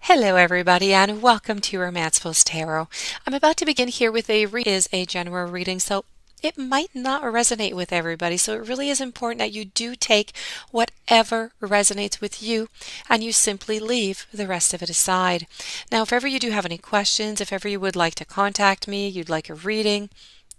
Hello everybody and welcome to Romanceful's Tarot. I'm about to begin here with a general reading, so it might not resonate with everybody, so it really is important that you do take whatever resonates with you and you simply leave the rest of it aside. Now, if ever you do have any questions, if ever you would like to contact me, you'd like a reading,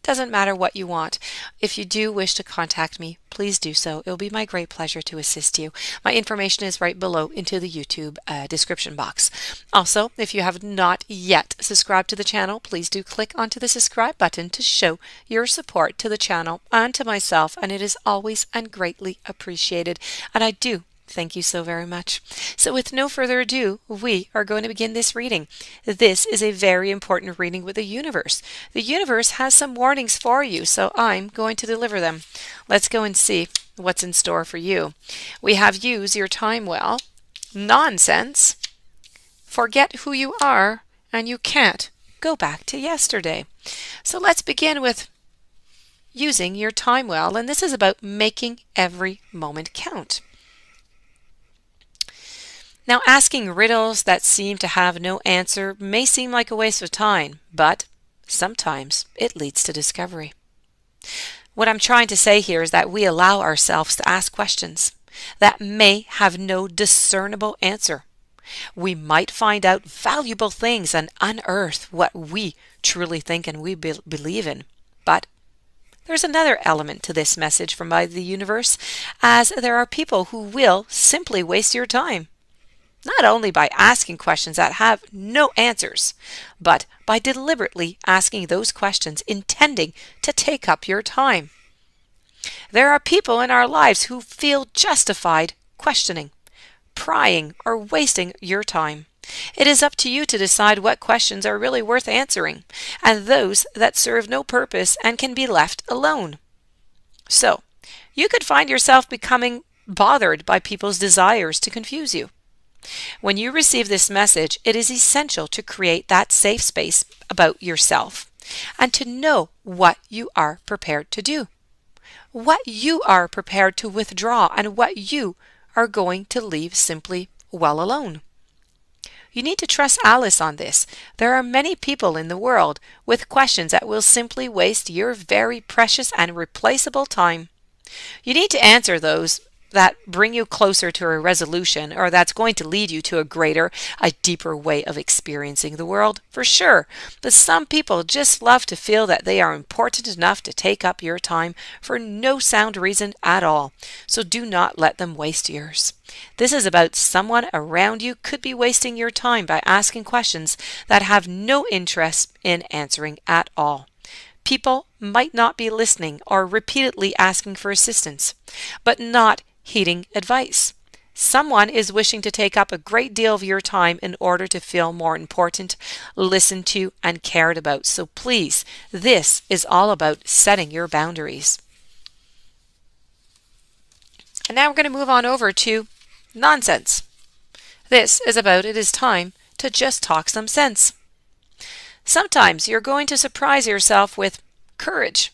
doesn't matter what you want. If you do wish to contact me, please do so. It'll be my great pleasure to assist you. My information is right below into the YouTube description box. Also, if you have not yet subscribed to the channel, please do click onto the subscribe button to show your support to the channel and to myself, and it is always and greatly appreciated. And I do thank you so very much. So with no further ado, we are going to begin this reading. This is a very important reading with the universe. The universe has some warnings for you, so I'm going to deliver them. Let's go and see what's in store for you. We have use your time well, nonsense, forget who you are, and you can't go back to yesterday. So let's begin with using your time well, and this is about making every moment count. Now, asking riddles that seem to have no answer may seem like a waste of time, but sometimes it leads to discovery. What I'm trying to say here is that we allow ourselves to ask questions that may have no discernible answer. We might find out valuable things and unearth what we truly think and we believe in. But there's another element to this message from the universe, as there are people who will simply waste your time. Not only by asking questions that have no answers, but by deliberately asking those questions intending to take up your time. There are people in our lives who feel justified questioning, prying, or wasting your time. It is up to you to decide what questions are really worth answering, and those that serve no purpose and can be left alone. So, you could find yourself becoming bothered by people's desires to confuse you. When you receive this message, it is essential to create that safe space about yourself and to know what you are prepared to do, what you are prepared to withdraw, and what you are going to leave simply well alone. You need to trust Alice on this. There are many people in the world with questions that will simply waste your very precious and replaceable time. You need to answer those that bring you closer to a resolution, or that's going to lead you to a deeper way of experiencing the world, for sure. But some people just love to feel that they are important enough to take up your time for no sound reason at all. So do not let them waste yours. This is about someone around you could be wasting your time by asking questions that have no interest in answering at all. People might not be listening or repeatedly asking for assistance, but not heeding advice. Someone is wishing to take up a great deal of your time in order to feel more important, listened to, and cared about. So please, this is all about setting your boundaries. And now we're going to move on over to nonsense. This is about it is time to just talk some sense. Sometimes you're going to surprise yourself with courage.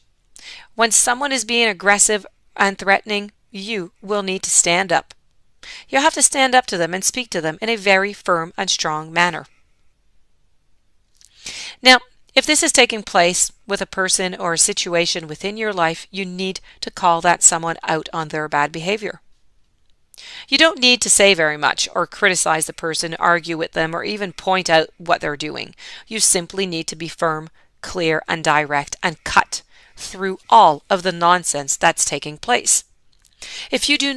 When someone is being aggressive and threatening, you will need to stand up. You'll have to stand up to them and speak to them in a very firm and strong manner. Now, if this is taking place with a person or a situation within your life, you need to call that someone out on their bad behavior. You don't need to say very much or criticize the person, argue with them, or even point out what they're doing. You simply need to be firm, clear, and direct and cut through all of the nonsense that's taking place. If you do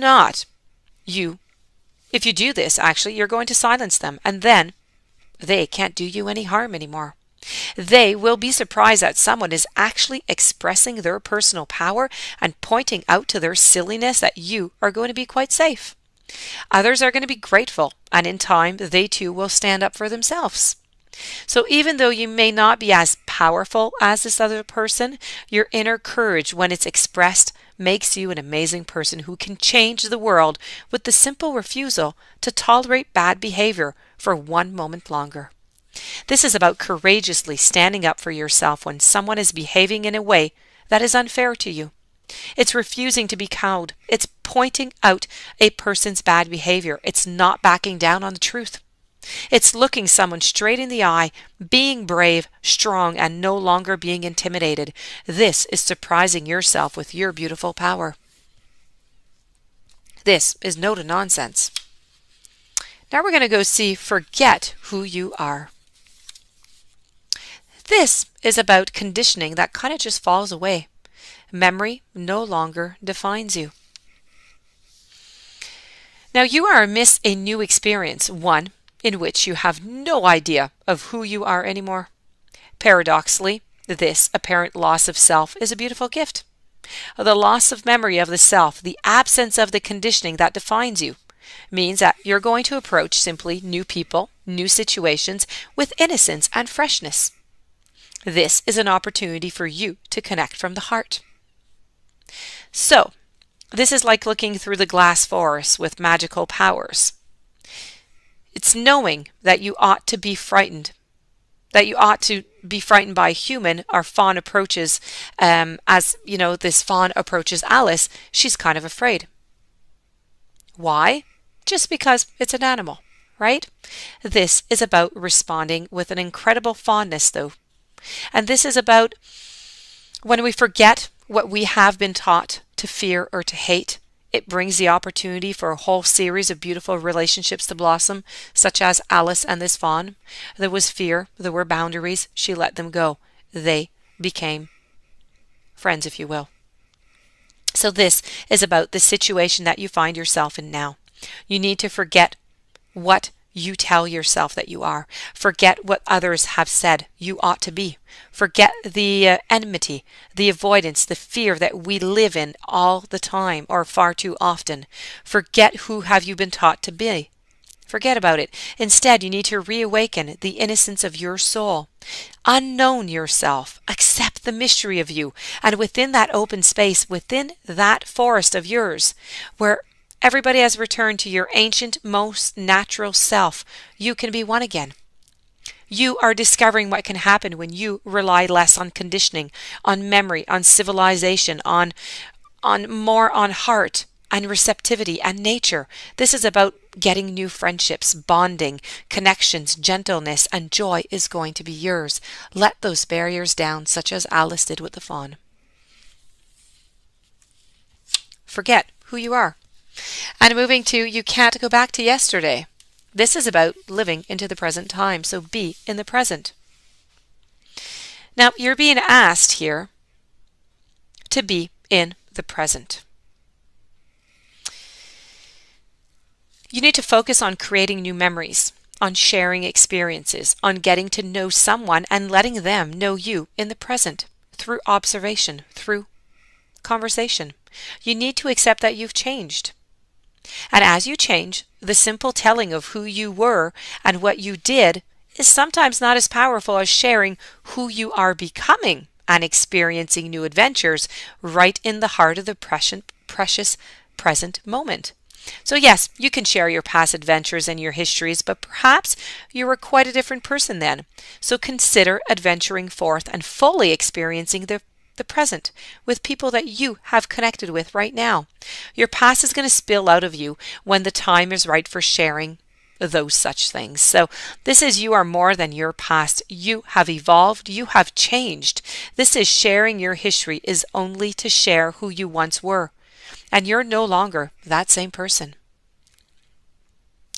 this, actually, you're going to silence them, and then they can't do you any harm anymore. They will be surprised that someone is actually expressing their personal power and pointing out to their silliness that you are going to be quite safe. Others are going to be grateful, and in time, they too will stand up for themselves. So even though you may not be as powerful as this other person, your inner courage, when it's expressed, makes you an amazing person who can change the world with the simple refusal to tolerate bad behavior for one moment longer. This is about courageously standing up for yourself when someone is behaving in a way that is unfair to you. It's refusing to be cowed. It's pointing out a person's bad behavior. It's not backing down on the truth. It's looking someone straight in the eye, being brave, strong, and no longer being intimidated. This is surprising yourself with your beautiful power. This is no to nonsense. Now we're going to go see Forget Who You Are. This is about conditioning that kind of just falls away. Memory no longer defines you. Now you are amidst a new experience, one in which you have no idea of who you are anymore. Paradoxically, this apparent loss of self is a beautiful gift. The loss of memory of the self, the absence of the conditioning that defines you, means that you're going to approach simply new people, new situations with innocence and freshness. This is an opportunity for you to connect from the heart. So, this is like looking through the glass forest with magical powers. It's knowing that you ought to be frightened, that you ought to be frightened by a human or fawn approaches, as you know, this fawn approaches Alice, she's kind of afraid. Why? Just because it's an animal, right? This is about responding with an incredible fondness, though. And this is about when we forget what we have been taught to fear or to hate, it brings the opportunity for a whole series of beautiful relationships to blossom, such as Alice and this fawn. There was fear, there were boundaries, she let them go. They became friends, if you will. So this is about the situation that you find yourself in now. You need to forget what you tell yourself that you are. Forget what others have said you ought to be. Forget the enmity, the avoidance, the fear that we live in all the time or far too often. Forget who have you been taught to be. Forget about it. Instead, you need to reawaken the innocence of your soul. Unknown yourself. Accept the mystery of you. And within that open space, within that forest of yours, where everybody has returned to your ancient, most natural self, you can be one again. You are discovering what can happen when you rely less on conditioning, on memory, on civilization, on more on heart and receptivity and nature. This is about getting new friendships, bonding, connections, gentleness, and joy is going to be yours. Let those barriers down, such as Alice did with the fawn. Forget who you are. And moving to you can't go back to yesterday. This is about living into the present time, so be in the present. Now, you're being asked here to be in the present. You need to focus on creating new memories, on sharing experiences, on getting to know someone and letting them know you in the present through observation, through conversation. You need to accept that you've changed. And as you change, the simple telling of who you were and what you did is sometimes not as powerful as sharing who you are becoming and experiencing new adventures right in the heart of the precious present moment. So yes, you can share your past adventures and your histories, but perhaps you were quite a different person then. So consider adventuring forth and fully experiencing the present with people that you have connected with right now. Your past is going to spill out of you when the time is right for sharing those such things. So this is you are more than your past. You have evolved. You have changed. This is sharing your history is only to share who you once were. And you're no longer that same person.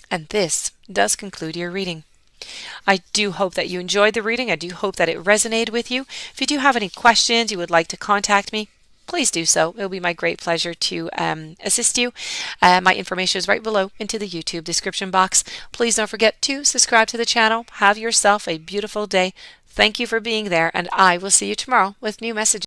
And this does conclude your reading. I do hope that you enjoyed the reading. I do hope that it resonated with you. If you do have any questions you would like to contact me, please do so. It will be my great pleasure to assist you. My information is right below into the YouTube description box. Please don't forget to subscribe to the channel. Have yourself a beautiful day. Thank you for being there, and I will see you tomorrow with new messages.